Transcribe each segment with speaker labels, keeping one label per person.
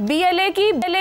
Speaker 1: BLA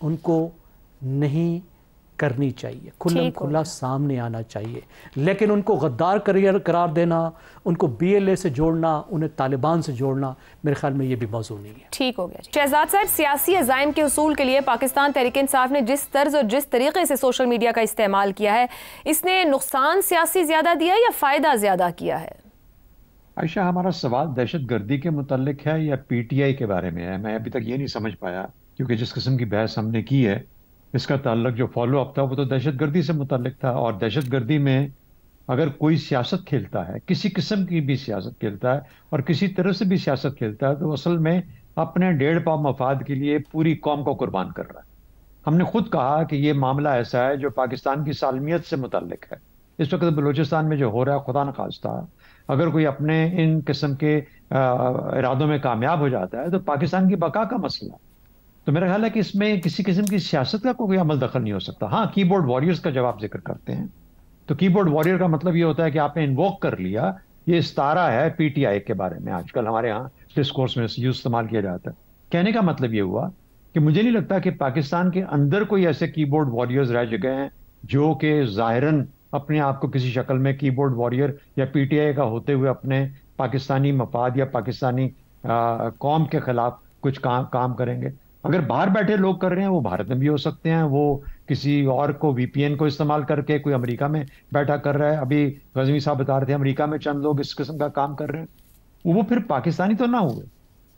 Speaker 2: ان کو نہیں کرنی چاہیے، کھلم کھلا سامنے آنا چاہیے، لیکن ان کو غدار قرار دینا، ان کو بی ایل اے سے جوڑنا، انہیں طالبان سے جوڑنا، میرے خیال میں یہ بھی موضوع نہیں ہے۔
Speaker 1: ٹھیک ہو گیا جی۔ شہزاد صاحب، سیاسی عزائم کے حصول کے لیے پاکستان تحریک انصاف نے جس طرز اور جس طریقے سے سوشل میڈیا کا استعمال کیا ہے، اس نے نقصان سیاسی زیادہ دیا یا فائدہ زیادہ کیا ہے؟
Speaker 3: عائشہ، ہمارا سوال دہشت گردی کے متعلق ہے یا پی ٹی آئی کے بارے میں ہے؟ میں ابھی تک یہ نہیں سمجھ پایا، کیونکہ جس قسم کی بحث ہم نے کی ہے اس کا تعلق جو فالو اپ تھا وہ تو دہشت گردی سے متعلق تھا، اور دہشت گردی میں اگر کوئی سیاست کھیلتا ہے، کسی قسم کی بھی سیاست کھیلتا ہے اور کسی طرح سے بھی سیاست کھیلتا ہے، تو اصل میں اپنے 1.5 پاؤ مفاد کے لیے پوری قوم کو قربان کر رہا ہے۔ ہم نے خود کہا کہ یہ معاملہ ایسا ہے جو پاکستان کی سالمیت سے متعلق ہے۔ اس وقت بلوچستان میں جو ہو رہا ہے، خدا نخواستہ اگر کوئی اپنے ان قسم کے ارادوں میں کامیاب ہو جاتا ہے تو پاکستان کی بقا کا مسئلہ ہے۔ تو میرا خیال ہے کہ اس میں کسی قسم کی سیاست کا کوئی عمل دخل نہیں ہو سکتا۔ ہاں، کی بورڈ واریئرز کا جب آپ ذکر کرتے ہیں تو کی بورڈ واریئر کا مطلب یہ ہوتا ہے کہ آپ نے انووک کر لیا، یہ استعارہ ہے پی ٹی آئی کے بارے میں، آج کل ہمارے ہاں ڈسکورس میں یوز استعمال کیا جاتا ہے۔ کہنے کا مطلب یہ ہوا کہ مجھے نہیں لگتا کہ پاکستان کے اندر کوئی ایسے کی بورڈ واریئرز رہ گئے ہیں جو کہ ظاہراً اپنے آپ کو کسی شکل میں کی بورڈ واریئر یا پی ٹی آئی کا ہوتے ہوئے اپنے پاکستانی مفاد یا پاکستانی قوم کے خلاف کچھ کام کریں گے۔ اگر باہر بیٹھے لوگ کر رہے ہیں، وہ بھارت میں بھی ہو سکتے ہیں، وہ کسی اور کو وی پی این کو استعمال کر کے کوئی امریکہ میں بیٹھا کر رہا ہے۔ ابھی غزنوی صاحب بتا رہے تھے امریکہ میں چند لوگ اس قسم کا کام کر رہے ہیں، وہ پھر پاکستانی تو نہ ہوئے،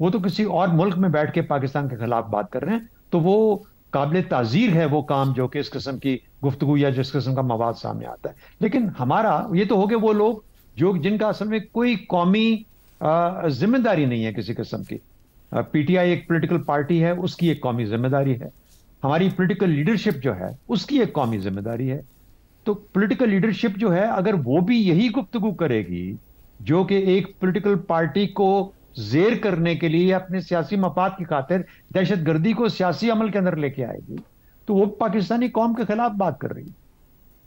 Speaker 3: وہ تو کسی اور ملک میں بیٹھ کے پاکستان کے خلاف بات کر رہے ہیں، تو وہ قابل تعزیر ہے وہ کام جو کہ اس قسم کی گفتگو یا جس قسم کا مواد سامنے آتا ہے۔ لیکن ہمارا یہ تو ہو گئے وہ لوگ جو جن کا اصل میں کوئی قومی ذمہ داری نہیں ہے کسی قسم کی۔ پی ٹی آئی ایک پولیٹیکل پارٹی ہے، اس کی ایک قومی ذمہ داری ہے۔ ہماری پولیٹیکل لیڈرشپ جو ہے اس کی ایک قومی ذمہ داری ہے۔ تو پولیٹیکل لیڈرشپ جو ہے اگر وہ بھی یہی گفتگو کرے گی جو کہ ایک پولیٹیکل پارٹی کو زیر کرنے کے لیے اپنے سیاسی مفاد کی خاطر دہشت گردی کو سیاسی عمل کے اندر لے کے آئے گی، تو وہ پاکستانی قوم کے خلاف بات کر رہی ہے۔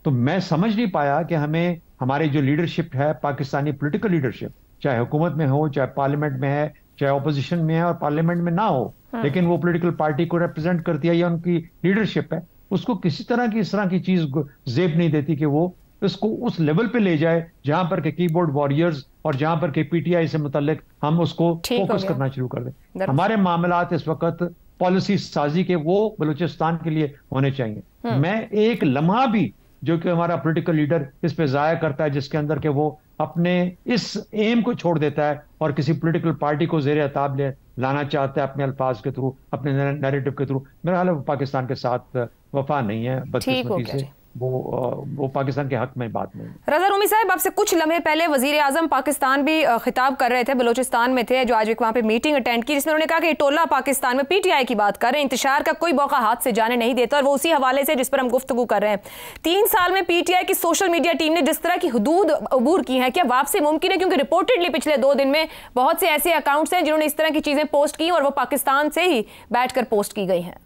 Speaker 3: تو میں سمجھ نہیں پایا کہ ہمیں ہماری جو لیڈرشپ ہے، پاکستانی پولیٹیکل لیڈرشپ، چاہے حکومت میں ہو، چاہے پارلیمنٹ میں ہے، چاہے اپوزیشن میں ہے اور پارلیمنٹ میں نہ ہو، لیکن وہ پولیٹیکل پارٹی کو ریپرزینٹ کرتی ہے یا ان کی لیڈرشپ ہے، اس کو کسی طرح کی اس طرح کی چیز زیب نہیں دیتی کہ وہ اس کو اس لیول پہ لے جائے جہاں پر کہ کی بورڈ واریئرز اور جہاں پر کہ پی ٹی آئی سے متعلق ہم اس کو فوکس کرنا شروع کر دیں۔ ہمارے معاملات اس وقت پالیسی سازی کے وہ بلوچستان کے لیے ہونے چاہیے۔ میں ایک لمحہ بھی جو کہ ہمارا پولیٹیکل لیڈر اس پہ ضائع کرتا ہے جس کے اندر کہ وہ اپنے اس ایم کو چھوڑ دیتا ہے اور کسی پولیٹیکل پارٹی کو زیر عتاب لانا چاہتا ہے اپنے الفاظ کے تھرو، اپنے نیریٹو کے تھرو، میرا خیال ہے وہ پاکستان کے ساتھ وفا نہیں ہے، بدقسمتی سے وہ پاکستان کے حق میں بات نہیں ہے۔
Speaker 1: رضا رومی صاحب، آپ سے کچھ لمحے پہلے وزیر اعظم پاکستان بھی خطاب کر رہے تھے، بلوچستان میں تھے، جو آج ایک وہاں پہ میٹنگ اٹینڈ کی، جس میں انہوں نے کہا کہ یہ ٹولہ پاکستان میں پی ٹی آئی کی بات کر رہے ہیں، انتشار کا کوئی موقع ہاتھ سے جانے نہیں دیتا، اور وہ اسی حوالے سے جس پر ہم گفتگو کر رہے ہیں 3 سال میں پی ٹی آئی کی سوشل میڈیا ٹیم نے جس طرح کی حدود عبور کی ہیں، کیا واپسی ممکن ہے؟ کیونکہ رپورٹڈلی پچھلے 2 دن میں بہت سے ایسے اکاؤنٹس ہیں جنہوں نے اس طرح کی چیزیں پوسٹ کی اور وہ پاکستان سے ہی بیٹھ کر پوسٹ کی گئی ہیں۔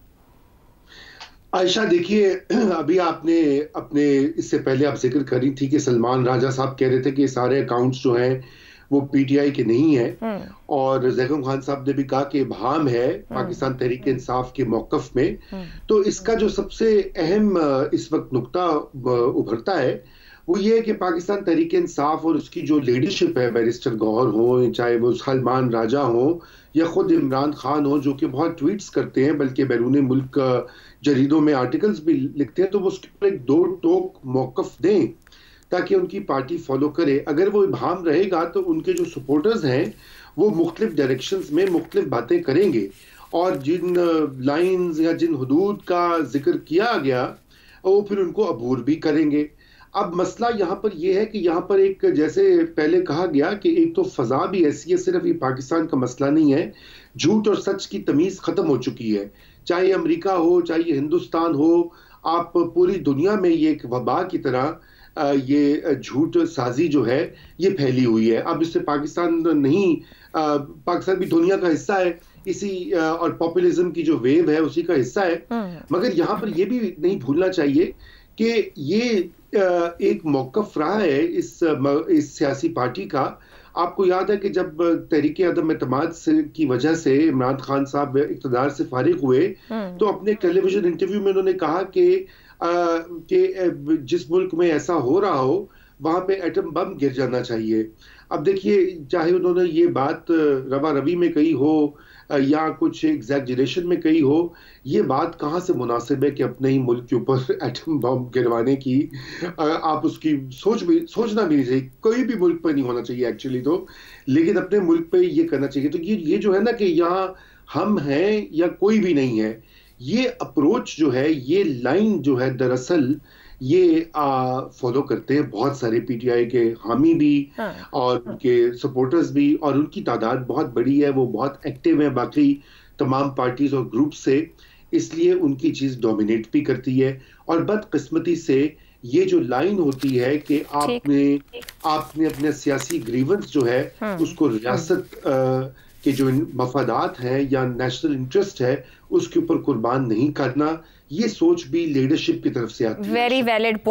Speaker 4: عائشہ دیکھیے، ابھی آپ نے اپنے اس سے پہلے آپ ذکر کری تھی کہ سلمان راجہ صاحب کہہ رہے تھے کہ یہ سارے اکاؤنٹس جو ہیں وہ پی ٹی آئی کے نہیں ہیں، اور زیغم خان صاحب نے بھی کہا کہ ابہام ہے پاکستان تحریک انصاف کے موقف میں۔ تو اس کا جو سب سے اہم اس وقت نقطہ ابھرتا ہے وہ یہ ہے کہ پاکستان تحریک انصاف اور اس کی جو لیڈرشپ ہے، بیرسٹر گوہر ہوں، چاہے وہ سلمان راجہ ہوں یا خود عمران خان ہوں جو کہ بہت ٹویٹس کرتے ہیں، بلکہ بیرون ملک جریدوں میں آرٹیکلز بھی لکھتے ہیں، تو وہ اس کے اوپر ایک 2 ٹوک موقف دیں تاکہ ان کی پارٹی فالو کرے۔ اگر وہ ابہام رہے گا تو ان کے جو سپورٹرز ہیں وہ مختلف ڈائریکشنز میں مختلف باتیں کریں گے، اور جن لائنز یا جن حدود کا ذکر کیا گیا وہ پھر ان کو عبور بھی کریں گے۔ اب مسئلہ یہاں پر یہ ہے کہ یہاں پر ایک، جیسے پہلے کہا گیا کہ ایک تو فضا بھی ایسی ہے، صرف یہ پاکستان کا مسئلہ نہیں ہے، جھوٹ اور سچ کی تمیز ختم ہو چکی ہے، چاہے امریکہ ہو چاہے یہ ہندوستان ہو، آپ پوری دنیا میں یہ ایک وبا کی طرح یہ جھوٹ سازی جو ہے یہ پھیلی ہوئی ہے۔ اب اس سے پاکستان نہیں، پاکستان بھی دنیا کا حصہ ہے اسی، اور پاپولزم کی جو ویو ہے اسی کا حصہ ہے، مگر یہاں پر یہ بھی نہیں بھولنا چاہیے کہ یہ ایک موقف رہا ہے اس سیاسی پارٹی کا آپ کو یاد ہے کہ جب تحریک عدم اعتماد کی وجہ سے عمران خان صاحب اقتدار سے فارغ ہوئے تو اپنے ٹیلی ویژن انٹرویو میں انہوں نے کہا کہ جس ملک میں ایسا ہو رہا ہو وہاں پہ ایٹم بم گر جانا چاہیے. اب دیکھیے چاہے انہوں نے یہ بات روا روی میں کہی ہو یا کچھ ایگزیجریشن میں کہی ہو, یہ بات کہاں سے مناسب ہے کہ اپنے ہی ملک کے اوپر ایٹم بم گروانے کی آپ اس کی سوچنا بھی نہیں چاہیے. کوئی بھی ملک پہ نہیں ہونا چاہیے ایکچولی تو, لیکن اپنے ملک پہ یہ کرنا چاہیے. تو یہ جو ہے نا کہ یہاں ہم ہیں یا کوئی بھی نہیں ہے, یہ اپروچ جو ہے, یہ لائن جو ہے دراصل یہ فالو کرتے ہیں بہت سارے پی ٹی آئی کے حامی بھی اور ان کے سپورٹرز بھی, اور ان کی تعداد بہت بڑی ہے, وہ بہت ایکٹیو ہیں باقی تمام پارٹیز اور گروپ سے, اس لیے ان کی چیز ڈومینیٹ بھی کرتی ہے. اور بدقسمتی سے یہ جو لائن ہوتی ہے کہ آپ نے اپنے سیاسی گریونس جو ہے اس کو ریاست کے جو مفادات ہیں یا نیشنل انٹرسٹ ہے اس کے اوپر قربان نہیں کرنا, یہ سوچ بھی لیڈرشپ کی طرف سے آتی ہے.
Speaker 1: Very valid point.